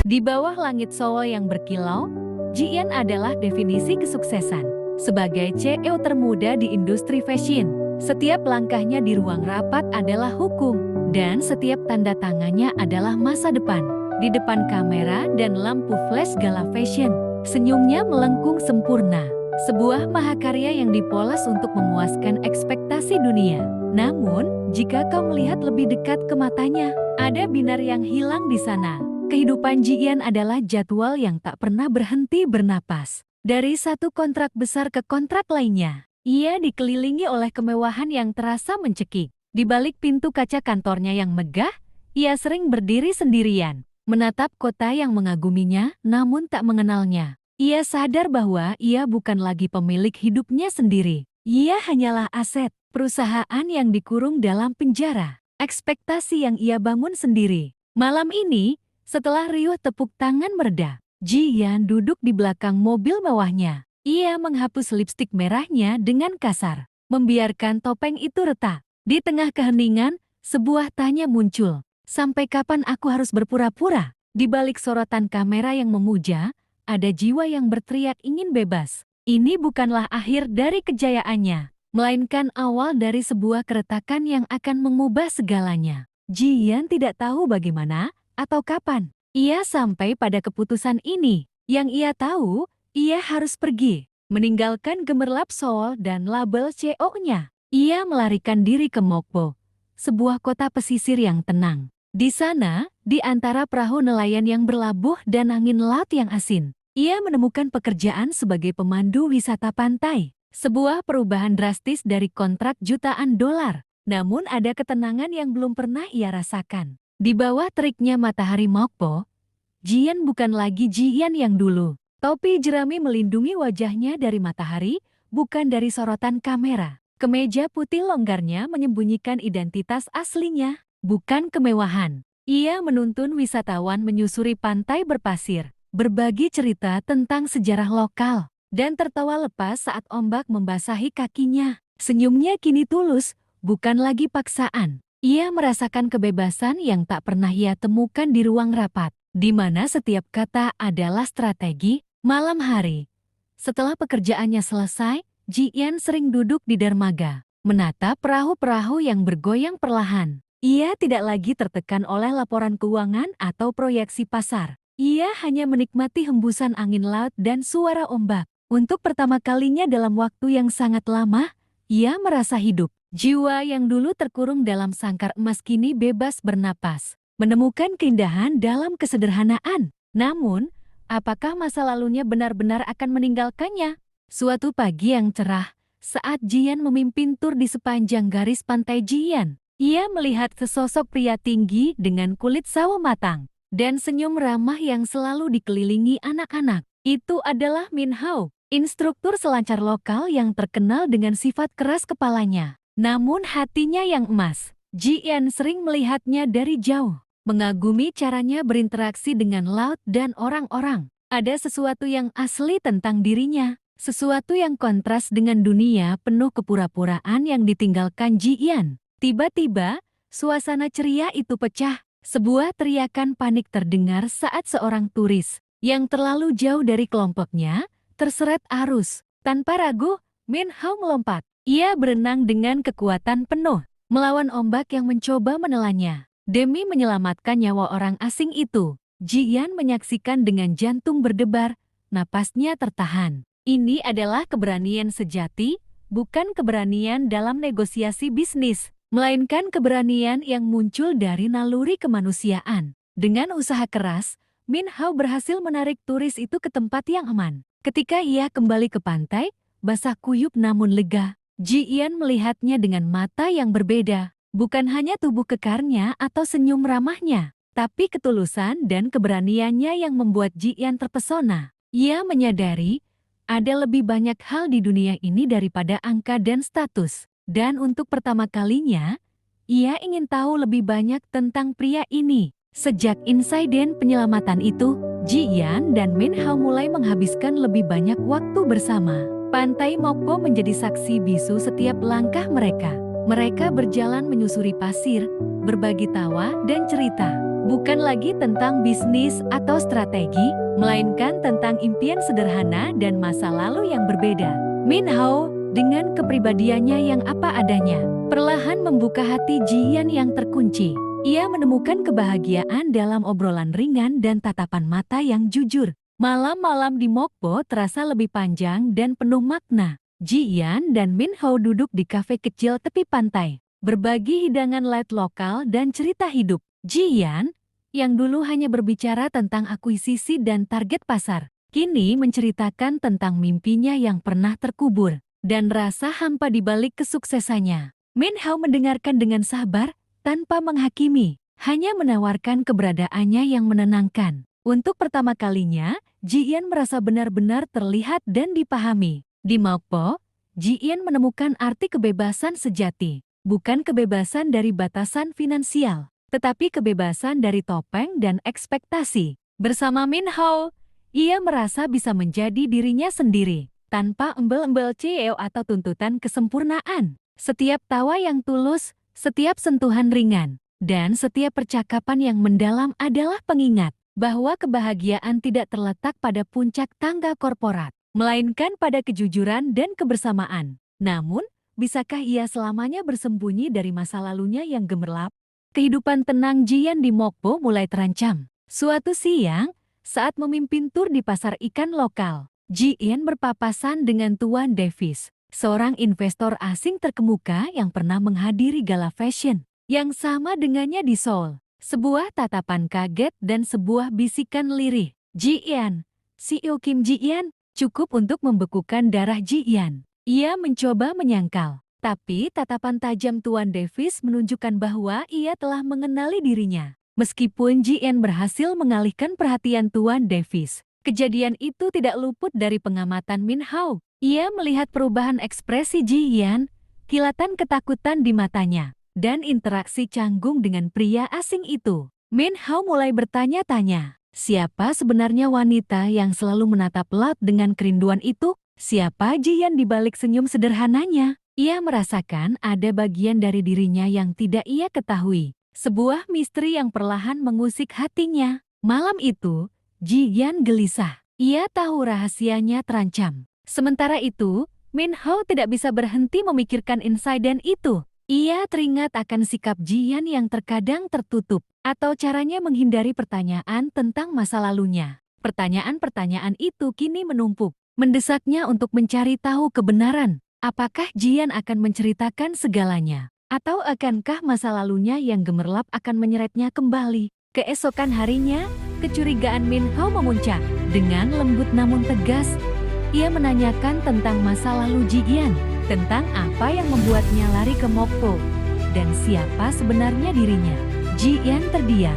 Di bawah langit Seoul yang berkilau, Ji-yeon adalah definisi kesuksesan. Sebagai CEO termuda di industri fashion, setiap langkahnya di ruang rapat adalah hukum, dan setiap tanda tangannya adalah masa depan. Di depan kamera dan lampu flash gala fashion, senyumnya melengkung sempurna. Sebuah mahakarya yang dipoles untuk memuaskan ekspektasi dunia. Namun, jika kau melihat lebih dekat ke matanya, ada binar yang hilang di sana. Kehidupan Ji-yeon adalah jadwal yang tak pernah berhenti bernapas. Dari satu kontrak besar ke kontrak lainnya, ia dikelilingi oleh kemewahan yang terasa mencekik. Di balik pintu kaca kantornya yang megah, ia sering berdiri sendirian, menatap kota yang mengaguminya namun tak mengenalnya. Ia sadar bahwa ia bukan lagi pemilik hidupnya sendiri. Ia hanyalah aset, perusahaan yang dikurung dalam penjara, ekspektasi yang ia bangun sendiri. Malam ini, setelah riuh tepuk tangan mereda, Ji-yeon duduk di belakang mobil mewahnya. Ia menghapus lipstik merahnya dengan kasar, membiarkan topeng itu retak. Di tengah keheningan, sebuah tanya muncul. Sampai kapan aku harus berpura-pura? Di balik sorotan kamera yang memuja, ada jiwa yang berteriak ingin bebas. Ini bukanlah akhir dari kejayaannya, melainkan awal dari sebuah keretakan yang akan mengubah segalanya. Ji-yeon tidak tahu bagaimana atau kapan ia sampai pada keputusan ini. Yang ia tahu, ia harus pergi, meninggalkan gemerlap Seoul dan label CEO-nya. Ia melarikan diri ke Mokpo, sebuah kota pesisir yang tenang. Di sana, di antara perahu nelayan yang berlabuh dan angin laut yang asin, ia menemukan pekerjaan sebagai pemandu wisata pantai. Sebuah perubahan drastis dari kontrak jutaan dolar. Namun ada ketenangan yang belum pernah ia rasakan. Di bawah teriknya matahari Mokpo, Ji-yeon bukan lagi Ji-yeon yang dulu. Topi jerami melindungi wajahnya dari matahari, bukan dari sorotan kamera. Kemeja putih longgarnya menyembunyikan identitas aslinya, bukan kemewahan. Ia menuntun wisatawan menyusuri pantai berpasir, berbagi cerita tentang sejarah lokal, dan tertawa lepas saat ombak membasahi kakinya. Senyumnya kini tulus, bukan lagi paksaan. Ia merasakan kebebasan yang tak pernah ia temukan di ruang rapat, di mana setiap kata adalah strategi. Malam hari, setelah pekerjaannya selesai, Ji-yeon sering duduk di dermaga, menatap perahu-perahu yang bergoyang perlahan. Ia tidak lagi tertekan oleh laporan keuangan atau proyeksi pasar. Ia hanya menikmati hembusan angin laut dan suara ombak. Untuk pertama kalinya dalam waktu yang sangat lama, ia merasa hidup. Jiwa yang dulu terkurung dalam sangkar emas kini bebas bernapas, menemukan keindahan dalam kesederhanaan. Namun, apakah masa lalunya benar-benar akan meninggalkannya? Suatu pagi yang cerah, saat Ji-yeon memimpin tur di sepanjang garis pantai Ji-yeon, ia melihat sesosok pria tinggi dengan kulit sawo matang dan senyum ramah yang selalu dikelilingi anak-anak. Itu adalah Min Hao, instruktur selancar lokal yang terkenal dengan sifat keras kepalanya. Namun hatinya yang emas. Ji-yeon sering melihatnya dari jauh, mengagumi caranya berinteraksi dengan laut dan orang-orang. Ada sesuatu yang asli tentang dirinya, sesuatu yang kontras dengan dunia penuh kepura-puraan yang ditinggalkan Ji-yeon. Tiba-tiba, suasana ceria itu pecah. Sebuah teriakan panik terdengar saat seorang turis yang terlalu jauh dari kelompoknya terseret arus. Tanpa ragu, Min Hao melompat. Ia berenang dengan kekuatan penuh, melawan ombak yang mencoba menelannya. Demi menyelamatkan nyawa orang asing itu, Ji-yeon menyaksikan dengan jantung berdebar, napasnya tertahan. Ini adalah keberanian sejati, bukan keberanian dalam negosiasi bisnis, melainkan keberanian yang muncul dari naluri kemanusiaan. Dengan usaha keras, Min Hao berhasil menarik turis itu ke tempat yang aman. Ketika ia kembali ke pantai, basah kuyup namun lega, Ji-yeon melihatnya dengan mata yang berbeda. Bukan hanya tubuh kekarnya atau senyum ramahnya, tapi ketulusan dan keberaniannya yang membuat Ji-yeon terpesona. Ia menyadari, ada lebih banyak hal di dunia ini daripada angka dan status. Dan untuk pertama kalinya, ia ingin tahu lebih banyak tentang pria ini. Sejak insiden penyelamatan itu, Ji-yeon dan Min Hao mulai menghabiskan lebih banyak waktu bersama. Pantai Mokpo menjadi saksi bisu setiap langkah mereka. Mereka berjalan menyusuri pasir, berbagi tawa dan cerita. Bukan lagi tentang bisnis atau strategi, melainkan tentang impian sederhana dan masa lalu yang berbeda. Min Ho, dengan kepribadiannya yang apa adanya, perlahan membuka hati Ji-Yan yang terkunci. Ia menemukan kebahagiaan dalam obrolan ringan dan tatapan mata yang jujur. Malam-malam di Mokpo terasa lebih panjang dan penuh makna. Ji-Yan dan Min Ho duduk di kafe kecil tepi pantai, berbagi hidangan light lokal dan cerita hidup. Ji-Yan, yang dulu hanya berbicara tentang akuisisi dan target pasar, kini menceritakan tentang mimpinya yang pernah terkubur dan rasa hampa di balik kesuksesannya. Min Ho mendengarkan dengan sabar, tanpa menghakimi, hanya menawarkan keberadaannya yang menenangkan. Untuk pertama kalinya, Ji-Yan merasa benar-benar terlihat dan dipahami. Di Mokpo, Ji-Yan menemukan arti kebebasan sejati, bukan kebebasan dari batasan finansial, tetapi kebebasan dari topeng dan ekspektasi. Bersama Min Ho, ia merasa bisa menjadi dirinya sendiri, tanpa embel-embel CEO atau tuntutan kesempurnaan. Setiap tawa yang tulus, setiap sentuhan ringan, dan setiap percakapan yang mendalam adalah pengingat bahwa kebahagiaan tidak terletak pada puncak tangga korporat, melainkan pada kejujuran dan kebersamaan. Namun, bisakah ia selamanya bersembunyi dari masa lalunya yang gemerlap? Kehidupan tenang Ji-Yan di Mokpo mulai terancam. Suatu siang, saat memimpin tur di pasar ikan lokal, Ji-Yan berpapasan dengan Tuan Davis, seorang investor asing terkemuka yang pernah menghadiri gala fashion yang sama dengannya di Seoul. Sebuah tatapan kaget dan sebuah bisikan lirih. Ji-Yan, CEO Kim Ji-Yan, cukup untuk membekukan darah Ji-Yan. Ia mencoba menyangkal, tapi tatapan tajam Tuan Davis menunjukkan bahwa ia telah mengenali dirinya. Meskipun Ji-Yan berhasil mengalihkan perhatian Tuan Davis, kejadian itu tidak luput dari pengamatan Min Ho. Ia melihat perubahan ekspresi Ji-Yan, kilatan ketakutan di matanya, dan interaksi canggung dengan pria asing itu. Min Ho mulai bertanya-tanya, siapa sebenarnya wanita yang selalu menatap laut dengan kerinduan itu? Siapa Ji-Yan di balik senyum sederhananya? Ia merasakan ada bagian dari dirinya yang tidak ia ketahui. Sebuah misteri yang perlahan mengusik hatinya. Malam itu, Ji-Yan gelisah. Ia tahu rahasianya terancam. Sementara itu, Min Ho tidak bisa berhenti memikirkan insiden itu. Ia teringat akan sikap Ji-Yan yang terkadang tertutup, atau caranya menghindari pertanyaan tentang masa lalunya. Pertanyaan-pertanyaan itu kini menumpuk, mendesaknya untuk mencari tahu kebenaran. Apakah Ji-Yan akan menceritakan segalanya? Atau akankah masa lalunya yang gemerlap akan menyeretnya kembali? Keesokan harinya, kecurigaan Min Ho memuncak. Dengan lembut namun tegas, ia menanyakan tentang masa lalu Ji-Yan, tentang apa yang membuatnya lari ke Mokpo, dan siapa sebenarnya dirinya. Ji-Yan terdiam.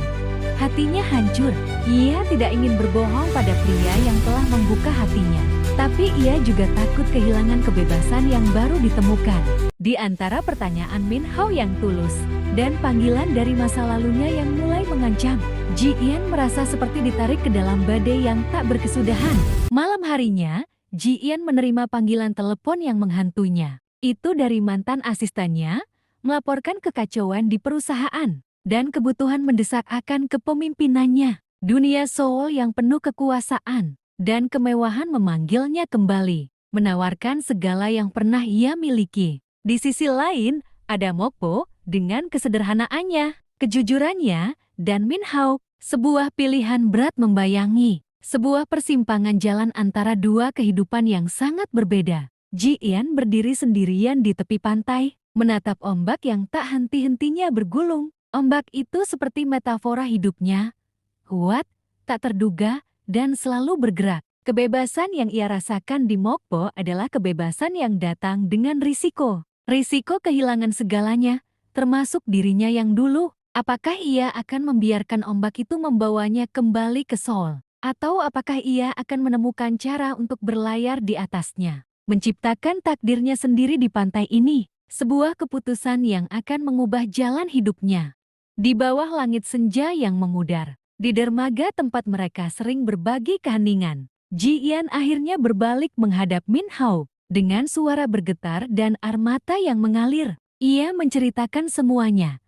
Hatinya hancur. Ia tidak ingin berbohong pada pria yang telah membuka hatinya. Tapi ia juga takut kehilangan kebebasan yang baru ditemukan. Di antara pertanyaan Min Ho yang tulus, dan panggilan dari masa lalunya yang mulai mengancam, Ji-Yan merasa seperti ditarik ke dalam badai yang tak berkesudahan. Malam harinya, Ji-Yan menerima panggilan telepon yang menghantuinya. Itu dari mantan asistennya, melaporkan kekacauan di perusahaan, dan kebutuhan mendesak akan kepemimpinannya. Dunia Seoul yang penuh kekuasaan dan kemewahan memanggilnya kembali, menawarkan segala yang pernah ia miliki. Di sisi lain, ada Mokpo dengan kesederhanaannya, kejujurannya, dan Min Ho, sebuah pilihan berat membayangi. Sebuah persimpangan jalan antara dua kehidupan yang sangat berbeda. Ji-Yan berdiri sendirian di tepi pantai, menatap ombak yang tak henti-hentinya bergulung. Ombak itu seperti metafora hidupnya, kuat, tak terduga, dan selalu bergerak. Kebebasan yang ia rasakan di Mokpo adalah kebebasan yang datang dengan risiko. Risiko kehilangan segalanya, termasuk dirinya yang dulu. Apakah ia akan membiarkan ombak itu membawanya kembali ke Seoul? Atau apakah ia akan menemukan cara untuk berlayar di atasnya, menciptakan takdirnya sendiri di pantai ini, sebuah keputusan yang akan mengubah jalan hidupnya. Di bawah langit senja yang memudar, di dermaga tempat mereka sering berbagi keheningan, Ji-Yan akhirnya berbalik menghadap Min Ho. Dengan suara bergetar dan air mata yang mengalir, ia menceritakan semuanya.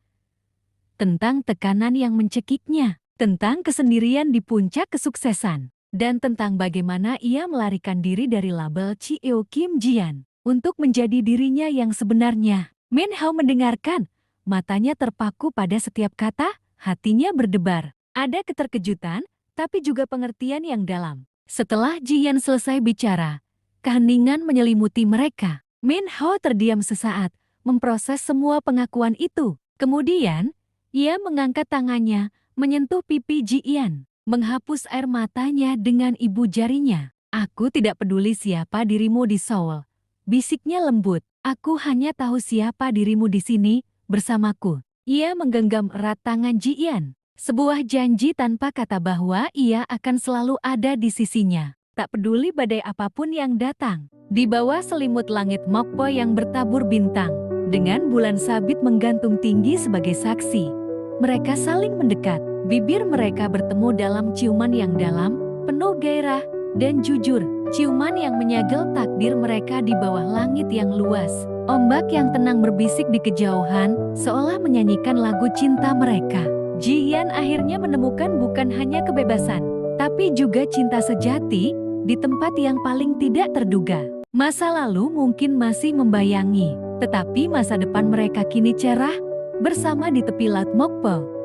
tentang tekanan yang mencekiknya, tentang kesendirian di puncak kesuksesan, dan tentang bagaimana ia melarikan diri dari label CEO Kim Jian untuk menjadi dirinya yang sebenarnya. Min Ho mendengarkan, matanya terpaku pada setiap kata, hatinya berdebar. Ada keterkejutan, tapi juga pengertian yang dalam. Setelah Jian selesai bicara, keheningan menyelimuti mereka. Min Ho terdiam sesaat, memproses semua pengakuan itu. Kemudian, ia mengangkat tangannya, menyentuh pipi Jian, menghapus air matanya dengan ibu jarinya. Aku tidak peduli siapa dirimu di Seoul, bisiknya lembut. Aku hanya tahu siapa dirimu di sini, bersamaku. Ia menggenggam erat tangan Jian, sebuah janji tanpa kata bahwa ia akan selalu ada di sisinya. Tak peduli badai apapun yang datang. Di bawah selimut langit Mokpo yang bertabur bintang, dengan bulan sabit menggantung tinggi sebagai saksi, mereka saling mendekat. Bibir mereka bertemu dalam ciuman yang dalam, penuh gairah, dan jujur. Ciuman yang menyagel takdir mereka di bawah langit yang luas. Ombak yang tenang berbisik di kejauhan, seolah menyanyikan lagu cinta mereka. Jian akhirnya menemukan bukan hanya kebebasan, tapi juga cinta sejati di tempat yang paling tidak terduga. Masa lalu mungkin masih membayangi, tetapi masa depan mereka kini cerah bersama di tepi Laut Mokpo.